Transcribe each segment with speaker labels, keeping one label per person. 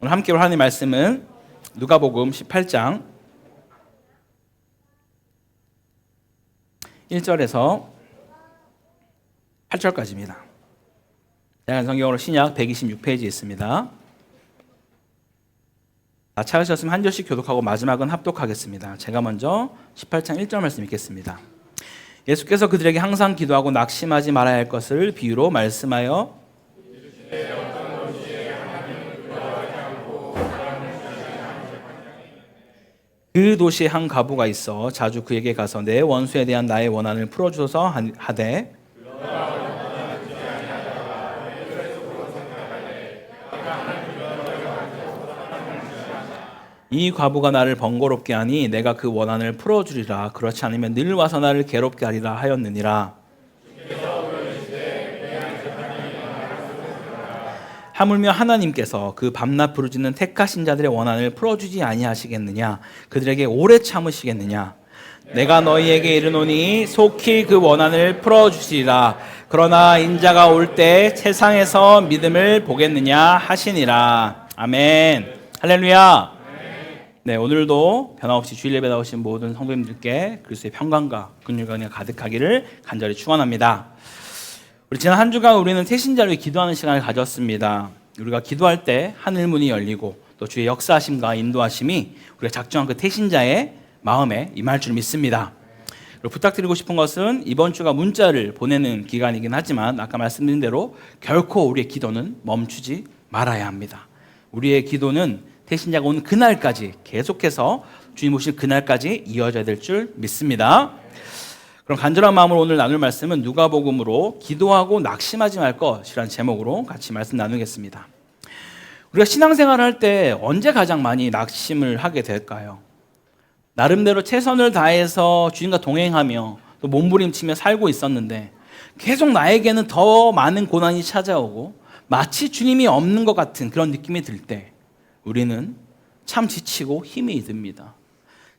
Speaker 1: 오늘 함께 볼 하나님의 말씀은 누가복음 18장 1절에서 8절까지입니다. 다양한 성경으로 신약 126페이지에 있습니다. 찾으셨으면 한 절씩 교독하고 마지막은 합독하겠습니다. 제가 먼저 18장 1절 말씀 읽겠습니다. 예수께서 그들에게 항상 기도하고 낙심하지 말아야 할 것을 비유로 말씀하여 그 도시에 한 과부가 있어 자주 그에게 가서 내 원수에 대한 나의 원한을 풀어주소서 하되 이 과부가 나를 번거롭게 하니 내가 그 원한을 풀어주리라. 그렇지 않으면 늘 와서 나를 괴롭게 하리라 하였느니라. 하물며 하나님께서 그 밤낮 부르짖는 택하신 자들의 원한을 풀어주지 아니하시겠느냐? 그들에게 오래 참으시겠느냐? 내가 너희에게 이르노니 속히 그 원한을 풀어주시리라. 그러나 인자가 올 때 세상에서 믿음을 보겠느냐 하시니라. 아멘. 할렐루야. 네, 오늘도 변함없이 주일 예배 나오신 모든 성도님들께 그리스도의 평강과 긍휼과 은혜가 가득하기를 간절히 축원합니다. 우리 지난 한 주간 우리는 태신자를 위해 기도하는 시간을 가졌습니다. 우리가 기도할 때 하늘 문이 열리고 또 주의 역사하심과 인도하심이 우리가 작정한 그 태신자의 마음에 임할 줄 믿습니다. 그리고 부탁드리고 싶은 것은 이번 주가 문자를 보내는 기간이긴 하지만 아까 말씀드린 대로 결코 우리의 기도는 멈추지 말아야 합니다. 우리의 기도는 태신자가 오는 그날까지 계속해서 주님 오실 그날까지 이어져야 될 줄 믿습니다. 그럼 간절한 마음으로 오늘 나눌 말씀은 누가복음으로 기도하고 낙심하지 말 것이라는 제목으로 같이 말씀 나누겠습니다. 우리가 신앙생활을 할 때 언제 가장 많이 낙심을 하게 될까요? 나름대로 최선을 다해서 주님과 동행하며 또 몸부림치며 살고 있었는데 계속 나에게는 더 많은 고난이 찾아오고 마치 주님이 없는 것 같은 그런 느낌이 들 때 우리는 참 지치고 힘이 듭니다.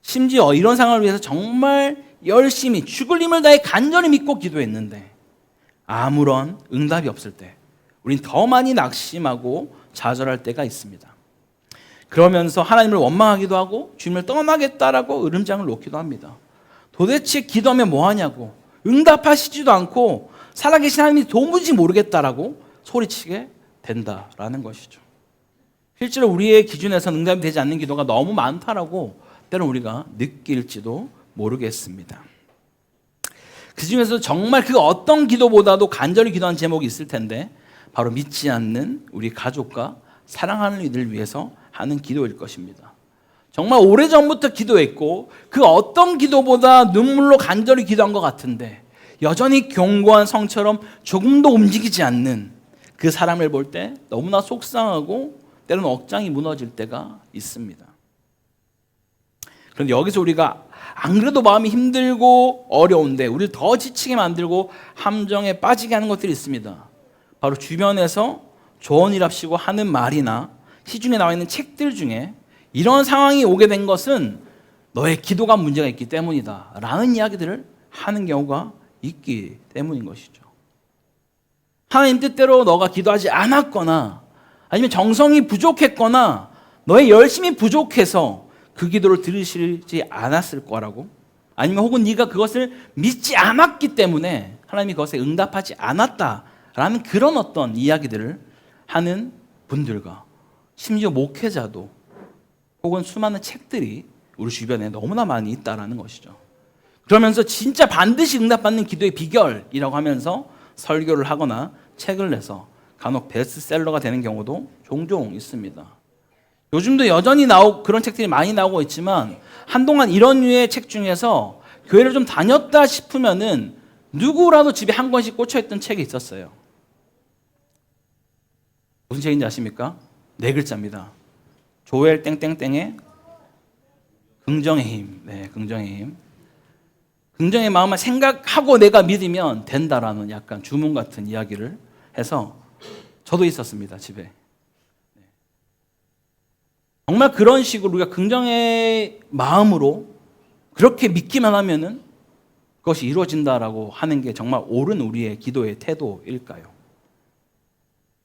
Speaker 1: 심지어 이런 상황을 위해서 정말 열심히 죽을 힘을 다해 간절히 믿고 기도했는데 아무런 응답이 없을 때 우린 더 많이 낙심하고 좌절할 때가 있습니다. 그러면서 하나님을 원망하기도 하고 주님을 떠나겠다라고 으름장을 놓기도 합니다. 도대체 기도하면 뭐하냐고, 응답하시지도 않고 살아계신 하나님이 도무지 모르겠다라고 소리치게 된다라는 것이죠. 실제로 우리의 기준에서 응답이 되지 않는 기도가 너무 많다라고 때론 우리가 느낄지도 모르겠습니다. 그 중에서 정말 그 어떤 기도보다도 간절히 기도하는 제목이 있을 텐데 바로 믿지 않는 우리 가족과 사랑하는 이들을 위해서 하는 기도일 것입니다. 정말 오래전부터 기도했고 그 어떤 기도보다 눈물로 간절히 기도한 것 같은데 여전히 견고한 성처럼 조금도 움직이지 않는 그 사람을 볼 때 너무나 속상하고 때로는 억장이 무너질 때가 있습니다. 그런데 여기서 우리가 안 그래도 마음이 힘들고 어려운데 우리를 더 지치게 만들고 함정에 빠지게 하는 것들이 있습니다. 바로 주변에서 조언이랍시고 하는 말이나 시중에 나와 있는 책들 중에 이런 상황이 오게 된 것은 너의 기도가 문제가 있기 때문이다 라는 이야기들을 하는 경우가 있기 때문인 것이죠. 하나님 뜻대로 너가 기도하지 않았거나 아니면 정성이 부족했거나 너의 열심이 부족해서 그 기도를 들으시지 않았을 거라고, 아니면 혹은 네가 그것을 믿지 않았기 때문에 하나님이 그것에 응답하지 않았다라는 그런 어떤 이야기들을 하는 분들과 심지어 목회자도 혹은 수많은 책들이 우리 주변에 너무나 많이 있다라는 것이죠. 그러면서 진짜 반드시 응답받는 기도의 비결이라고 하면서 설교를 하거나 책을 내서 간혹 베스트셀러가 되는 경우도 종종 있습니다. 요즘도 여전히 그런 책들이 많이 나오고 있지만 한동안 이런 류의 책 중에서 교회를 좀 다녔다 싶으면은 누구라도 집에 한 권씩 꽂혀있던 책이 있었어요. 무슨 책인지 아십니까? 4글자입니다. 조엘 땡땡땡의 긍정의 힘. 네, 긍정의 힘. 긍정의 마음을 생각하고 내가 믿으면 된다라는 약간 주문 같은 이야기를 해서 저도 있었습니다, 집에. 정말 그런 식으로 우리가 긍정의 마음으로 그렇게 믿기만 하면은 그것이 이루어진다라고 하는 게 정말 옳은 우리의 기도의 태도일까요?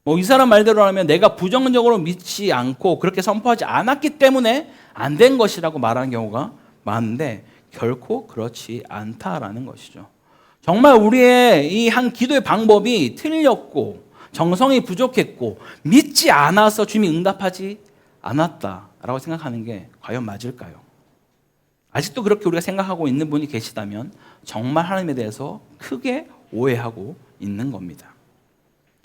Speaker 1: 이 사람 말대로 하면 내가 부정적으로 믿지 않고 그렇게 선포하지 않았기 때문에 안 된 것이라고 말하는 경우가 많은데 결코 그렇지 않다라는 것이죠. 정말 우리의 이 한 기도의 방법이 틀렸고 정성이 부족했고 믿지 않아서 주님이 응답하지 않았다라고 생각하는 게 과연 맞을까요? 아직도 그렇게 우리가 생각하고 있는 분이 계시다면 정말 하나님에 대해서 크게 오해하고 있는 겁니다.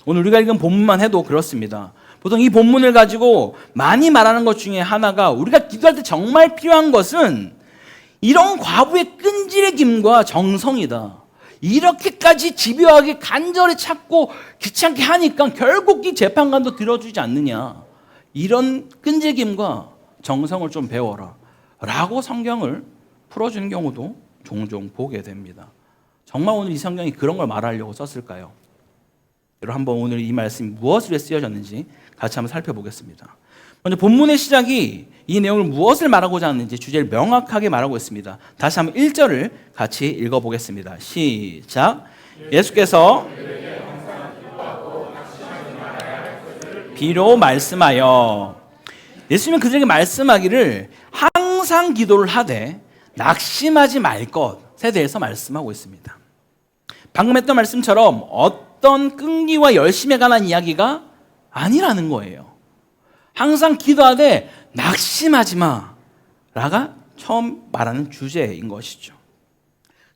Speaker 1: 오늘 우리가 읽은 본문만 해도 그렇습니다. 보통 이 본문을 가지고 많이 말하는 것 중에 하나가 우리가 기도할 때 정말 필요한 것은 이런 과부의 끈질의 김과 정성이다. 이렇게까지 집요하게 간절히 찾고 귀찮게 하니까 결국 이 재판관도 들어주지 않느냐. 이런 끈질김과 정성을 좀 배워라 라고 성경을 풀어주는 경우도 종종 보게 됩니다. 정말 오늘 이 성경이 그런 걸 말하려고 썼을까요? 여러분 한번 오늘 이 말씀이 무엇을 위해 쓰여졌는지 같이 한번 살펴보겠습니다. 먼저 본문의 시작이 이 내용을 무엇을 말하고자 하는지 주제를 명확하게 말하고 있습니다. 다시 한번 1절을 같이 읽어보겠습니다. 시작. 예수께서 비로 말씀하여 예수님은 그들에게 말씀하기를 항상 기도를 하되 낙심하지 말 것에 대해서 말씀하고 있습니다. 방금 했던 말씀처럼 어떤 끈기와 열심에 관한 이야기가 아니라는 거예요. 항상 기도하되 낙심하지 마라가 처음 말하는 주제인 것이죠.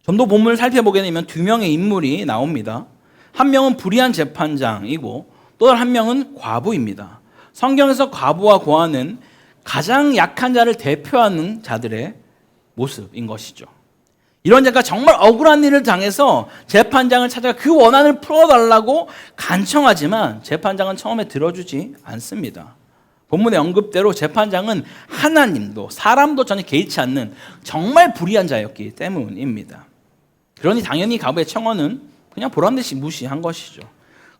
Speaker 1: 좀 더 본문을 살펴보게 되면 두 명의 인물이 나옵니다. 한 명은 불의한 재판장이고 또 한 명은 과부입니다. 성경에서 과부와 고아는 가장 약한 자를 대표하는 자들의 모습인 것이죠. 이런 자가 정말 억울한 일을 당해서 재판장을 찾아가 그 원한을 풀어달라고 간청하지만 재판장은 처음에 들어주지 않습니다. 본문의 언급대로 재판장은 하나님도 사람도 전혀 개의치 않는 정말 불의한 자였기 때문입니다. 그러니 당연히 과부의 청원은 그냥 보란듯이 무시한 것이죠.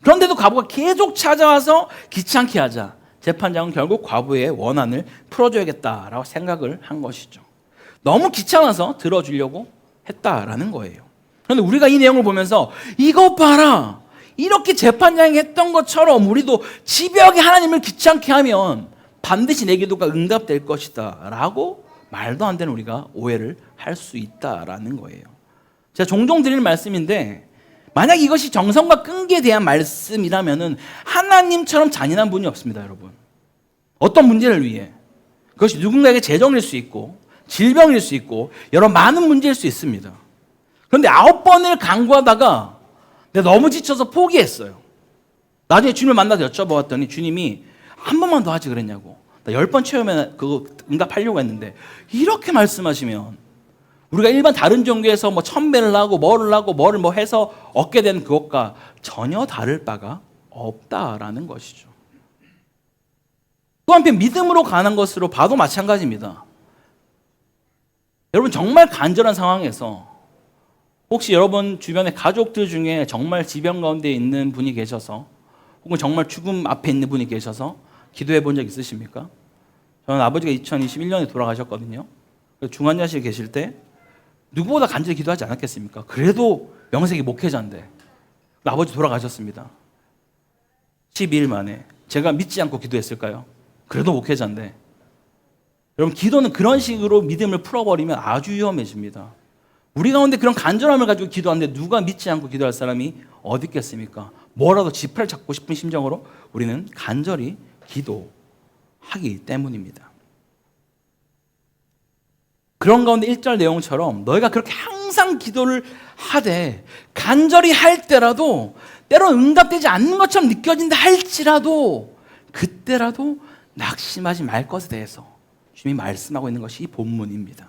Speaker 1: 그런데도 과부가 계속 찾아와서 귀찮게 하자 재판장은 결국 과부의 원한을 풀어줘야겠다라고 생각을 한 것이죠. 너무 귀찮아서 들어주려고 했다라는 거예요. 그런데 우리가 이 내용을 보면서 이것 봐라, 이렇게 재판장이 했던 것처럼 우리도 집요하게 하나님을 귀찮게 하면 반드시 내 기도가 응답될 것이다 라고 말도 안 되는 우리가 오해를 할 수 있다라는 거예요. 제가 종종 드리는 말씀인데 만약 이것이 정성과 끈기에 대한 말씀이라면 하나님처럼 잔인한 분이 없습니다. 여러분, 어떤 문제를 위해 그것이 누군가에게 재정일 수 있고 질병일 수 있고 여러 많은 문제일 수 있습니다. 그런데 9번을 간구하다가 내가 너무 지쳐서 포기했어요. 나중에 주님을 만나서 여쭤보았더니 주님이 한 번만 더 하지 그랬냐고. 나 10번 채우면 그거 응답하려고 했는데 이렇게 말씀하시면 우리가 일반 다른 종교에서 뭐 천배를 하고 뭐를 해서 얻게 되는 그것과 전혀 다를 바가 없다라는 것이죠. 또 한편 믿음으로 가는 것으로 봐도 마찬가지입니다. 여러분 정말 간절한 상황에서 혹시 여러분 주변의 가족들 중에 정말 지병 가운데 있는 분이 계셔서 혹은 정말 죽음 앞에 있는 분이 계셔서 기도해 본 적 있으십니까? 저는 아버지가 2021년에 돌아가셨거든요. 중환자실에 계실 때 누구보다 간절히 기도하지 않았겠습니까? 그래도 명색이 목회자인데 아버지 돌아가셨습니다. 12일 만에 제가 믿지 않고 기도했을까요? 그래도 목회자인데. 여러분 기도는 그런 식으로 믿음을 풀어버리면 아주 위험해집니다. 우리 가운데 그런 간절함을 가지고 기도하는데 누가 믿지 않고 기도할 사람이 어디 있겠습니까? 뭐라도 지팡이를 잡고 싶은 심정으로 우리는 간절히 기도하기 때문입니다. 그런 가운데 1절 내용처럼 너희가 그렇게 항상 기도를 하되 간절히 할 때라도 때로는 응답되지 않는 것처럼 느껴진다 할지라도 그때라도 낙심하지 말 것에 대해서 주님이 말씀하고 있는 것이 이 본문입니다.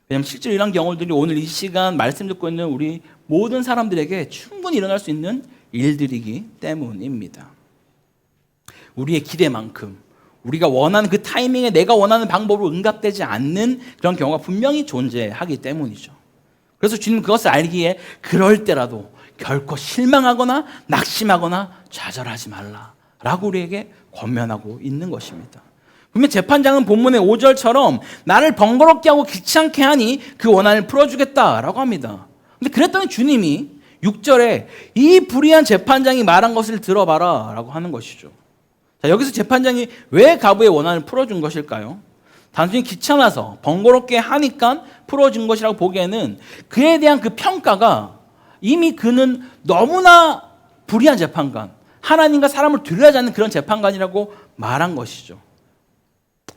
Speaker 1: 왜냐하면 실제로 이런 경우들이 오늘 이 시간 말씀 듣고 있는 우리 모든 사람들에게 충분히 일어날 수 있는 일들이기 때문입니다. 우리의 기대만큼 우리가 원하는 그 타이밍에 내가 원하는 방법으로 응답되지 않는 그런 경우가 분명히 존재하기 때문이죠. 그래서 주님은 그것을 알기에 그럴 때라도 결코 실망하거나 낙심하거나 좌절하지 말라라고 우리에게 권면하고 있는 것입니다. 분명 재판장은 본문의 5절처럼 나를 번거롭게 하고 귀찮게 하니 그 원한을 풀어주겠다라고 합니다. 근데 그랬더니 주님이 6절에 이 불의한 재판장이 말한 것을 들어봐라 라고 하는 것이죠. 자, 여기서 재판장이 왜 과부의 원한을 풀어준 것일까요? 단순히 귀찮아서 번거롭게 하니까 풀어준 것이라고 보기에는 그에 대한 그 평가가 이미 그는 너무나 불의한 재판관, 하나님과 사람을 두려워하지 않는 그런 재판관이라고 말한 것이죠.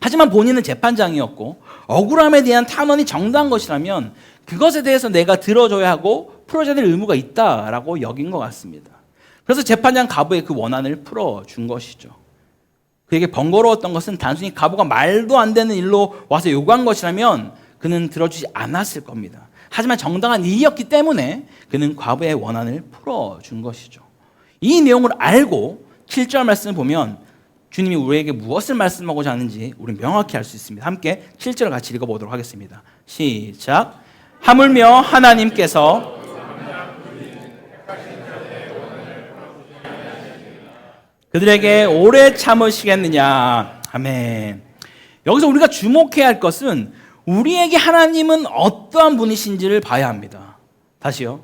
Speaker 1: 하지만 본인은 재판장이었고 억울함에 대한 탄원이 정당한 것이라면 그것에 대해서 내가 들어줘야 하고 풀어줘야 될 의무가 있다라고 여긴 것 같습니다. 그래서 재판장 과부의 그 원한을 풀어준 것이죠. 그에게 번거로웠던 것은 단순히 과부가 말도 안 되는 일로 와서 요구한 것이라면 그는 들어주지 않았을 겁니다. 하지만 정당한 이유였기 때문에 그는 과부의 원한을 풀어준 것이죠. 이 내용을 알고 7절 말씀을 보면 주님이 우리에게 무엇을 말씀하고자 하는지 우리는 명확히 알 수 있습니다. 함께 7절을 같이 읽어보도록 하겠습니다. 시작. 하물며 하나님께서 그들에게 오래 참으시겠느냐. 아멘. 여기서 우리가 주목해야 할 것은 우리에게 하나님은 어떠한 분이신지를 봐야 합니다. 다시요.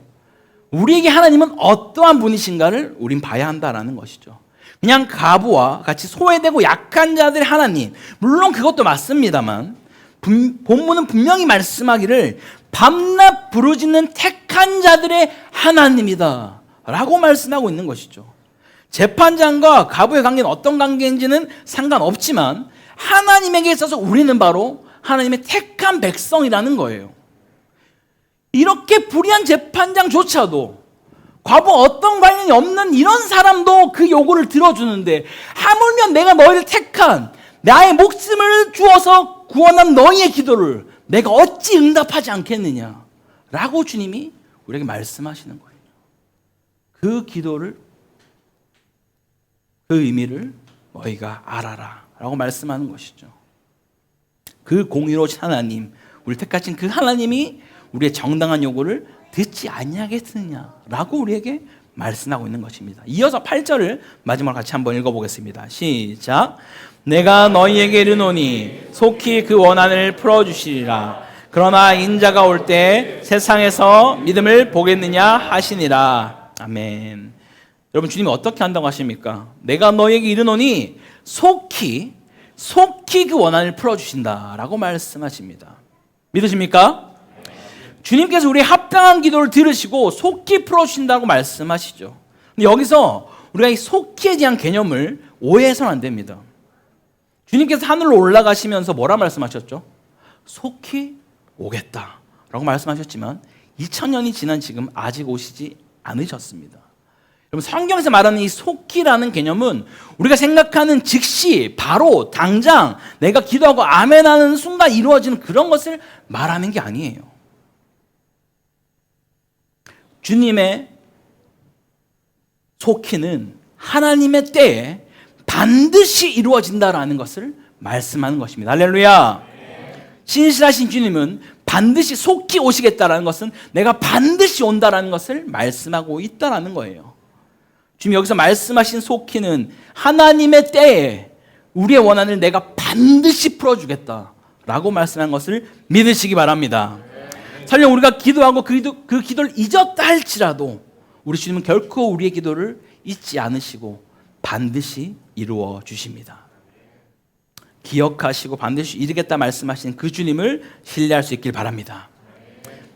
Speaker 1: 우리에게 하나님은 어떠한 분이신가를 우린 봐야 한다라는 것이죠. 그냥 과부와 같이 소외되고 약한 자들의 하나님, 물론 그것도 맞습니다만 본문은 분명히 말씀하기를 밤낮 부르짖는 택한 자들의 하나님이다 라고 말씀하고 있는 것이죠. 재판장과 과부의 관계는 어떤 관계인지는 상관없지만 하나님에게 있어서 우리는 바로 하나님의 택한 백성이라는 거예요. 이렇게 불의한 재판장조차도 과부 어떤 관련이 없는 이런 사람도 그 요구를 들어주는데 하물며 내가 너희를 택한 나의 목숨을 주어서 구원한 너희의 기도를 내가 어찌 응답하지 않겠느냐 라고 주님이 우리에게 말씀하시는 거예요. 그 기도를, 그 의미를 너희가 알아라 라고 말씀하는 것이죠. 그 공의로우신 하나님, 우리 택하신 그 하나님이 우리의 정당한 요구를 듣지 아니하겠느냐라고 우리에게 말씀하고 있는 것입니다. 이어서 8절을 마지막으로 같이 한번 읽어보겠습니다. 시작. 내가 너희에게 이르노니 속히 그 원한을 풀어주시리라. 그러나 인자가 올 때 세상에서 믿음을 보겠느냐 하시니라. 아멘. 여러분, 주님이 어떻게 한다고 하십니까? 내가 너희에게 이르노니 속히 그 원한을 풀어주신다라고 말씀하십니다. 믿으십니까? 주님께서 우리의 합당한 기도를 들으시고 속히 풀어주신다고 말씀하시죠. 근데 여기서 우리가 이 속히에 대한 개념을 오해해서는 안 됩니다. 주님께서 하늘로 올라가시면서 뭐라 말씀하셨죠? 속히 오겠다라고 말씀하셨지만 2000년이 지난 지금 아직 오시지 않으셨습니다. 여러분, 성경에서 말하는 이 속히라는 개념은 우리가 생각하는 즉시, 바로, 당장 내가 기도하고 아멘하는 순간 이루어지는 그런 것을 말하는 게 아니에요. 주님의 속히는 하나님의 때에 반드시 이루어진다라는 것을 말씀하는 것입니다. 할렐루야. 신실하신 주님은 반드시 속히 오시겠다라는 것은 내가 반드시 온다라는 것을 말씀하고 있다라는 거예요. 지금 여기서 말씀하신 속히는 하나님의 때에 우리의 원한을 내가 반드시 풀어주겠다라고 말씀한 것을 믿으시기 바랍니다. 설령 우리가 기도하고 그 기도를 잊었다 할지라도 우리 주님은 결코 우리의 기도를 잊지 않으시고 반드시 이루어 주십니다. 기억하시고 반드시 이루겠다 말씀하신 그 주님을 신뢰할 수 있길 바랍니다.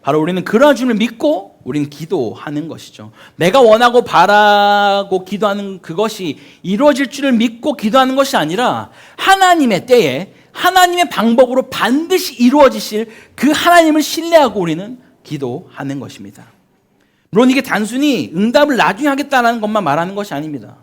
Speaker 1: 바로 우리는 그러한 주님을 믿고 우리는 기도하는 것이죠. 내가 원하고 바라고 기도하는 그것이 이루어질 줄을 믿고 기도하는 것이 아니라 하나님의 때에 하나님의 방법으로 반드시 이루어지실 그 하나님을 신뢰하고 우리는 기도하는 것입니다. 물론 이게 단순히 응답을 나중에 하겠다는 것만 말하는 것이 아닙니다.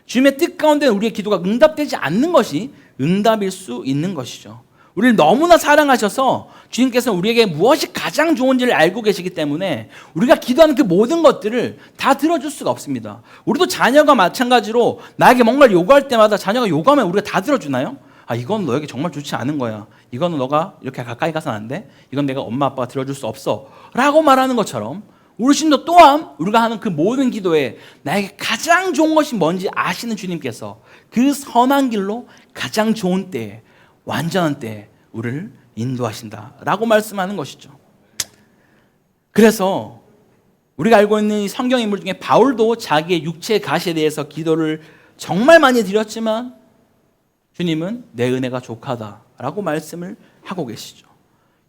Speaker 1: 주님의 뜻 가운데 우리의 기도가 응답되지 않는 것이 응답일 수 있는 것이죠. 우리를 너무나 사랑하셔서 주님께서 우리에게 무엇이 가장 좋은지를 알고 계시기 때문에 우리가 기도하는 그 모든 것들을 다 들어줄 수가 없습니다. 우리도 자녀가 마찬가지로 나에게 뭔가를 요구할 때마다 자녀가 요구하면 우리가 다 들어주나요? 아, 이건 너에게 정말 좋지 않은 거야. 이거는 너가 이렇게 가까이 가서는 안 돼. 이건 내가 엄마 아빠가 들어줄 수 없어 라고 말하는 것처럼 우리 신도 또한 우리가 하는 그 모든 기도에 나에게 가장 좋은 것이 뭔지 아시는 주님께서 그 선한 길로 가장 좋은 때에 완전한 때에 우리를 인도하신다라고 말씀하는 것이죠. 그래서 우리가 알고 있는 이 성경 인물 중에 바울도 자기의 육체의 가시에 대해서 기도를 정말 많이 드렸지만 주님은 내 은혜가 족하다라고 말씀을 하고 계시죠.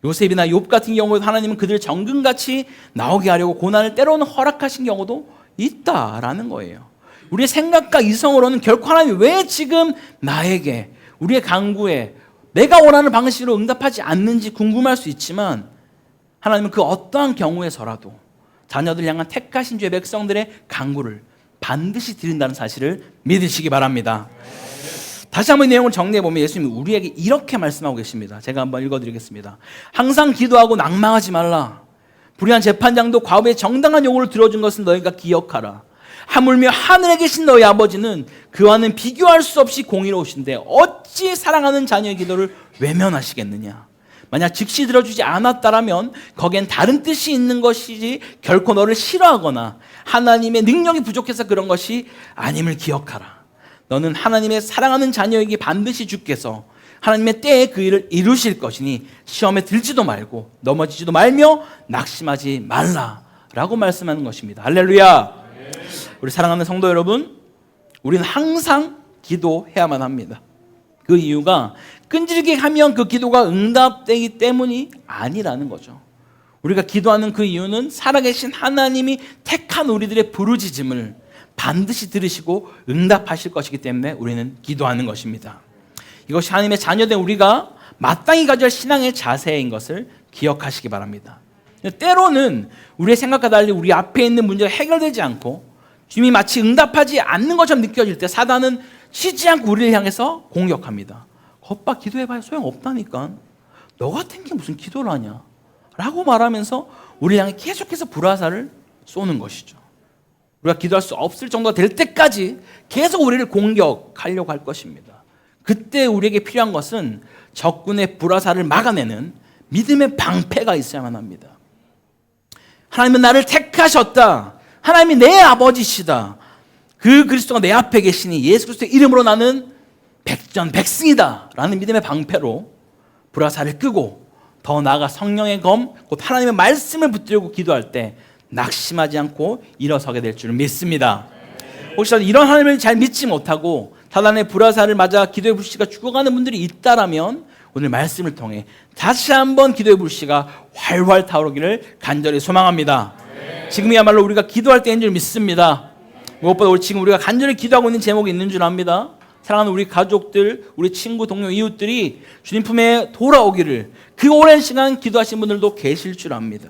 Speaker 1: 요셉이나 욥 같은 경우에도 하나님은 그들 정금같이 나오게 하려고 고난을 때로는 허락하신 경우도 있다라는 거예요. 우리의 생각과 이성으로는 결코 하나님이 왜 지금 나에게, 우리의 간구에 내가 원하는 방식으로 응답하지 않는지 궁금할 수 있지만 하나님은 그 어떠한 경우에서라도 자녀들 향한 택하신 주의 백성들의 간구를 반드시 드린다는 사실을 믿으시기 바랍니다. 다시 한번 이 내용을 정리해보면 예수님이 우리에게 이렇게 말씀하고 계십니다. 제가 한번 읽어드리겠습니다. 항상 기도하고 낭망하지 말라. 불의한 재판장도 과부의 정당한 요구를 들어준 것은 너희가 기억하라. 하물며 하늘에 계신 너희 아버지는 그와는 비교할 수 없이 공의로우신데 어찌 사랑하는 자녀의 기도를 외면하시겠느냐. 만약 즉시 들어주지 않았다라면 거기엔 다른 뜻이 있는 것이지 결코 너를 싫어하거나 하나님의 능력이 부족해서 그런 것이 아님을 기억하라. 너는 하나님의 사랑하는 자녀에게 반드시 주께서 하나님의 때에 그 일을 이루실 것이니 시험에 들지도 말고 넘어지지도 말며 낙심하지 말라라고 말씀하는 것입니다. 할렐루야. 우리 사랑하는 성도 여러분, 우리는 항상 기도해야만 합니다. 그 이유가 끈질기게 하면 그 기도가 응답되기 때문이 아니라는 거죠. 우리가 기도하는 그 이유는 살아계신 하나님이 택한 우리들의 부르짖음을 반드시 들으시고 응답하실 것이기 때문에 우리는 기도하는 것입니다. 이것이 하나님의 자녀된 우리가 마땅히 가질 신앙의 자세인 것을 기억하시기 바랍니다. 때로는 우리의 생각과 달리 우리 앞에 있는 문제가 해결되지 않고 주님이 마치 응답하지 않는 것처럼 느껴질 때 사단은 쉬지 않고 우리를 향해서 공격합니다. 겉봐 기도해봐야 소용없다니까. 너 같은 게 무슨 기도를 하냐 라고 말하면서 우리를 향해 계속해서 불화살을 쏘는 것이죠. 우리가 기도할 수 없을 정도가 될 때까지 계속 우리를 공격하려고 할 것입니다. 그때 우리에게 필요한 것은 적군의 불화살을 막아내는 믿음의 방패가 있어야만 합니다. 하나님은 나를 택하셨다. 하나님이 내 아버지시다. 그 그리스도가 내 앞에 계시니 예수 그리스도의 이름으로 나는 백전백승이다 라는 믿음의 방패로 불화살을 끄고 더 나아가 성령의 검, 곧 하나님의 말씀을 붙들고 기도할 때 낙심하지 않고 일어서게 될 줄 믿습니다. 혹시 이런 하나님을 잘 믿지 못하고 사단의 불화살을 맞아 기도의 불씨가 죽어가는 분들이 있다라면 오늘 말씀을 통해 다시 한번 기도의 불씨가 활활 타오르기를 간절히 소망합니다. 지금이야말로 우리가 기도할 때인 줄 믿습니다. 무엇보다 지금 우리가 간절히 기도하고 있는 제목이 있는 줄 압니다. 사랑하는 우리 가족들, 우리 친구, 동료, 이웃들이 주님 품에 돌아오기를 그 오랜 시간 기도하신 분들도 계실 줄 압니다.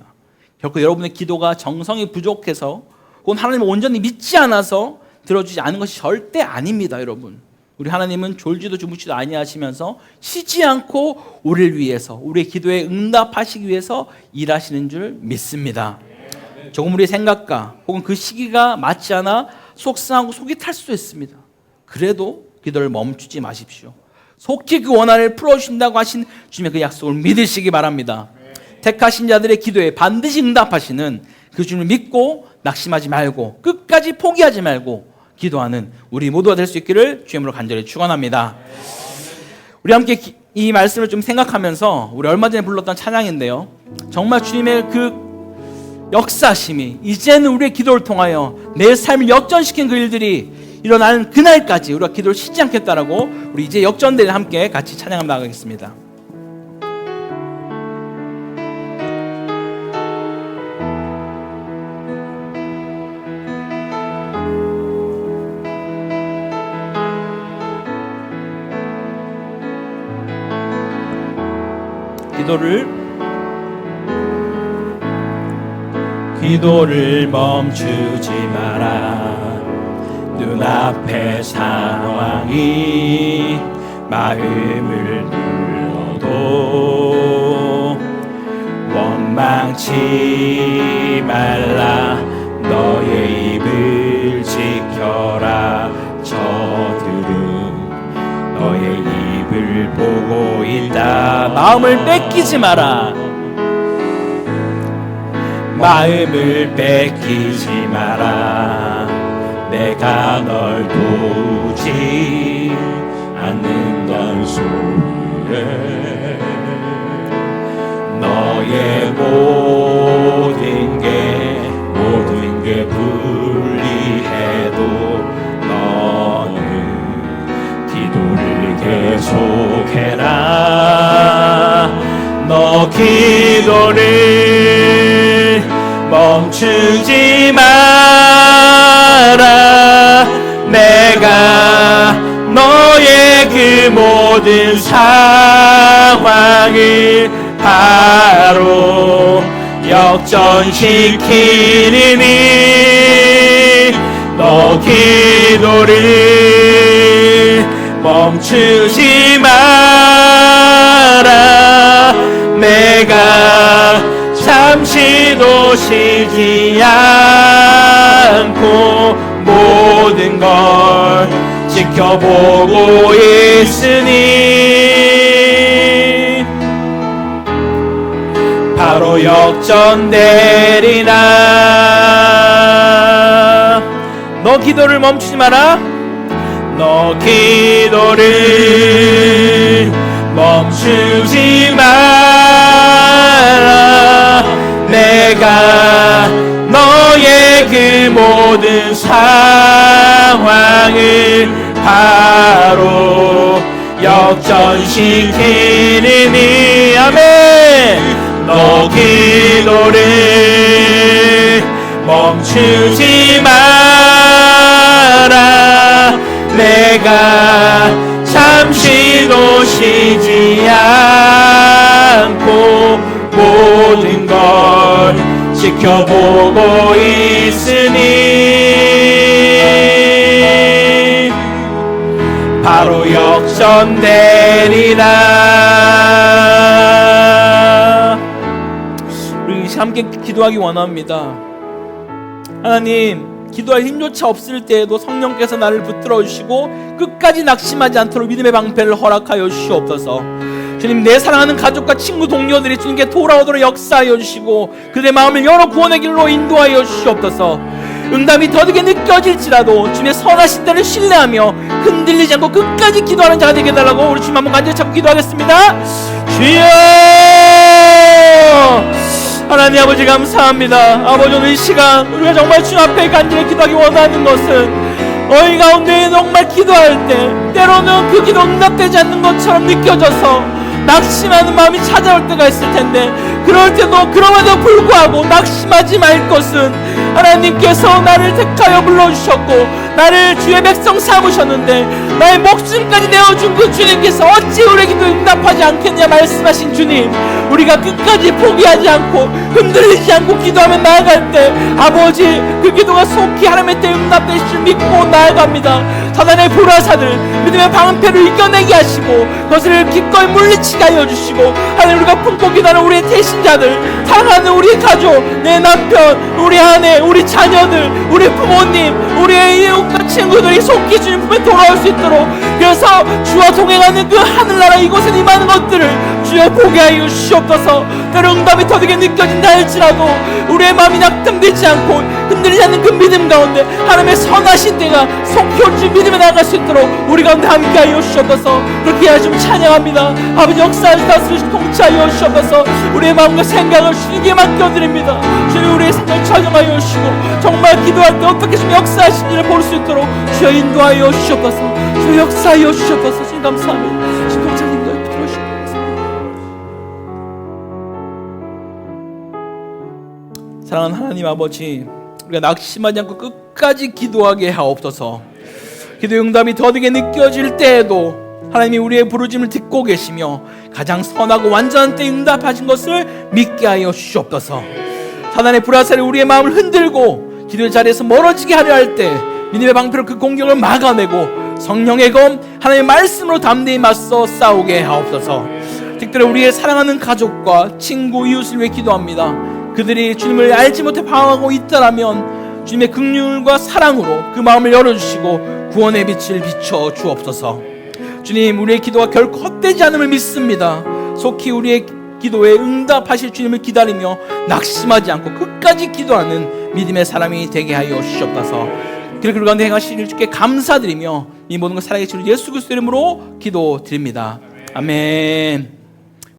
Speaker 1: 결코 여러분의 기도가 정성이 부족해서 혹은 하나님을 온전히 믿지 않아서 들어주지 않은 것이 절대 아닙니다. 여러분, 우리 하나님은 졸지도 주무시도 아니하시면서 쉬지 않고 우리를 위해서, 우리의 기도에 응답하시기 위해서 일하시는 줄 믿습니다. 조금 우리의 생각과 혹은 그 시기가 맞지 않아 속상하고 속이 탈 수도 있습니다. 그래도 기도를 멈추지 마십시오. 속히 그 원한을 풀어주신다고 하신 주님의 그 약속을 믿으시기 바랍니다. 택하신 자들의 기도에 반드시 응답하시는 그 주님을 믿고 낙심하지 말고 끝까지 포기하지 말고 기도하는 우리 모두가 될 수 있기를 주님으로 간절히 축원합니다. 우리 함께 이 말씀을 좀 생각하면서 우리 얼마 전에 불렀던 찬양인데요, 정말 주님의 그 역사심이 이제는 우리의 기도를 통하여 내 삶을 역전시킨 그 일들이 일어나는 그날까지 우리가 기도를 쉬지 않겠다라고 우리 이제 역전대를 함께 같이 찬양하며 나가겠습니다. 기도를 멈추지 마라. 눈앞의 상황이 마음을 눌러도 원망치 말라. 너의 입을 지켜라. 저들은 너의 입을 보고 있다. 마음을 뺏기지 마라. 마음을 뺏기지 마라. 내가 널 도우지 않는다는 소리에 너의 모든 게 모든 기도를 멈추지 마라. 내가 너의 그 모든 상황을 바로 역전시키리니 너 기도를 멈추지 마라. 내가 잠시도 쉬지 않고 모든 걸 지켜보고 있으니 바로 역전되리라. 너 기도를 멈추지 마라. 너 기도를 멈추지 마라. 내가 너의 그 모든 상황을 바로 역전시키리니 아멘. 너 기도를 멈추지 마라. 내가 잠시도 쉬지 않고 모든 걸 지켜보고 있으니 바로 역전되리라. 우리 함께 기도하기 원합니다. 하나님, 기도할 힘조차 없을 때에도 성령께서 나를 붙들어 주시고 끝까지 낙심하지 않도록 믿음의 방패를 허락하여 주시옵소서. 주님, 내 사랑하는 가족과 친구 동료들이 주님께 돌아오도록 역사하여 주시고 그들의 마음을 여러 구원의 길로 인도하여 주시옵소서. 응답이 더디게 느껴질지라도 주님의 선하신 때를 신뢰하며 흔들리지 않고 끝까지 기도하는 자가 되게 해달라고 우리 주님 한번 간절히 잡고 기도하겠습니다. 주여! 하나님 아버지 감사합니다. 아버지, 오늘 이 시간 우리가 정말 주님 앞에 간절히 기도하기 원하는 것은 너희 가운데 정말 기도할 때 때로는 그 기도 응답되지 않는 것처럼 느껴져서 낙심하는 마음이 찾아올 때가 있을 텐데, 그럴 때도 그럼에도 불구하고 낙심하지 말 것은 하나님께서 나를 택하여 불러주셨고 나를 주의 백성 삼으셨는데 나의 목숨까지 내어준 그 주님께서 어찌 우리 기도 응답하지 않겠냐 말씀하신 주님, 우리가 끝까지 포기하지 않고 흔들리지 않고 기도하며 나아갈 때 아버지, 그 기도가 속히 하나님의 때 응답될 줄 믿고 나아갑니다. 사단의 불화사들 믿음의 방패를 이겨내게 하시고 그것을 기꺼이 물리치게 하여 주시고, 하나님, 우리가 품고 기도하는 우리의 대신자들, 사랑하는 우리 가족, 내 남편, 우리 아내, 우리 자녀들, 우리 부모님, 우리의 이웃과 친구들이 속히 주님 품에 돌아올 수 있도록, 그래서 주와 동행하는 그 하늘나라 이곳에 임하는 것들을 주여 보게 하여 주시옵소서. 때로 응답이 더디게 느껴진다 할지라도 우리의 마음이 낙담되지 않고 흔들리지 않는 그 믿음 가운데 하나님의 선하신 때가 속히 올 줄 믿음에 나아갈 수 있도록 우리 가운데 함께 하여 주시옵소서. 그렇게 하여 좀 찬양합니다. 아버지, 역사를 다스리시고 통치하여 주시옵소서. 우리의 마음과 생각을 주님께 맡겨드립니다. 주님, 우리의 생각을 찬양하여 주시고 정말 기도할 때 어떻게 좀 역사하시는지를 볼 수 있도록 주여 인도하여 주시옵소서. 주여 역사하여 주시옵소서. 주님 감사합니다. 주님 동창님도 들어주시옵소서. 사랑하는 하나님 아버지, 우리가 낙심하지 않고 끝까지 기도하게 하옵소서. 기도의 응답이 더디게 느껴질 때에도 하나님이 우리의 부르짐을 듣고 계시며 가장 선하고 완전한 때 응답하신 것을 믿게 하여 주시옵소서. 사단의 불화살이 우리의 마음을 흔들고 기도의 자리에서 멀어지게 하려 할 때 믿음의 방패로 그 공격을 막아내고 성령의 검 하나님의 말씀으로 담대히 맞서 싸우게 하옵소서. 특별히 우리의 사랑하는 가족과 친구, 이웃을 위해 기도합니다. 그들이 주님을 알지 못해 방황하고 있다라면 주님의 긍휼과 사랑으로 그 마음을 열어주시고 구원의 빛을 비춰 주옵소서. 주님, 우리의 기도가 결코 헛되지 않음을 믿습니다. 속히 우리의 기도에 응답하실 주님을 기다리며 낙심하지 않고 끝까지 기도하는 믿음의 사람이 되게 하여 주시옵소서. 그 가운데 행하실 주께 감사드리며 이 모든 것 살아계신 예수 그리스도 이름으로 기도드립니다. 아멘.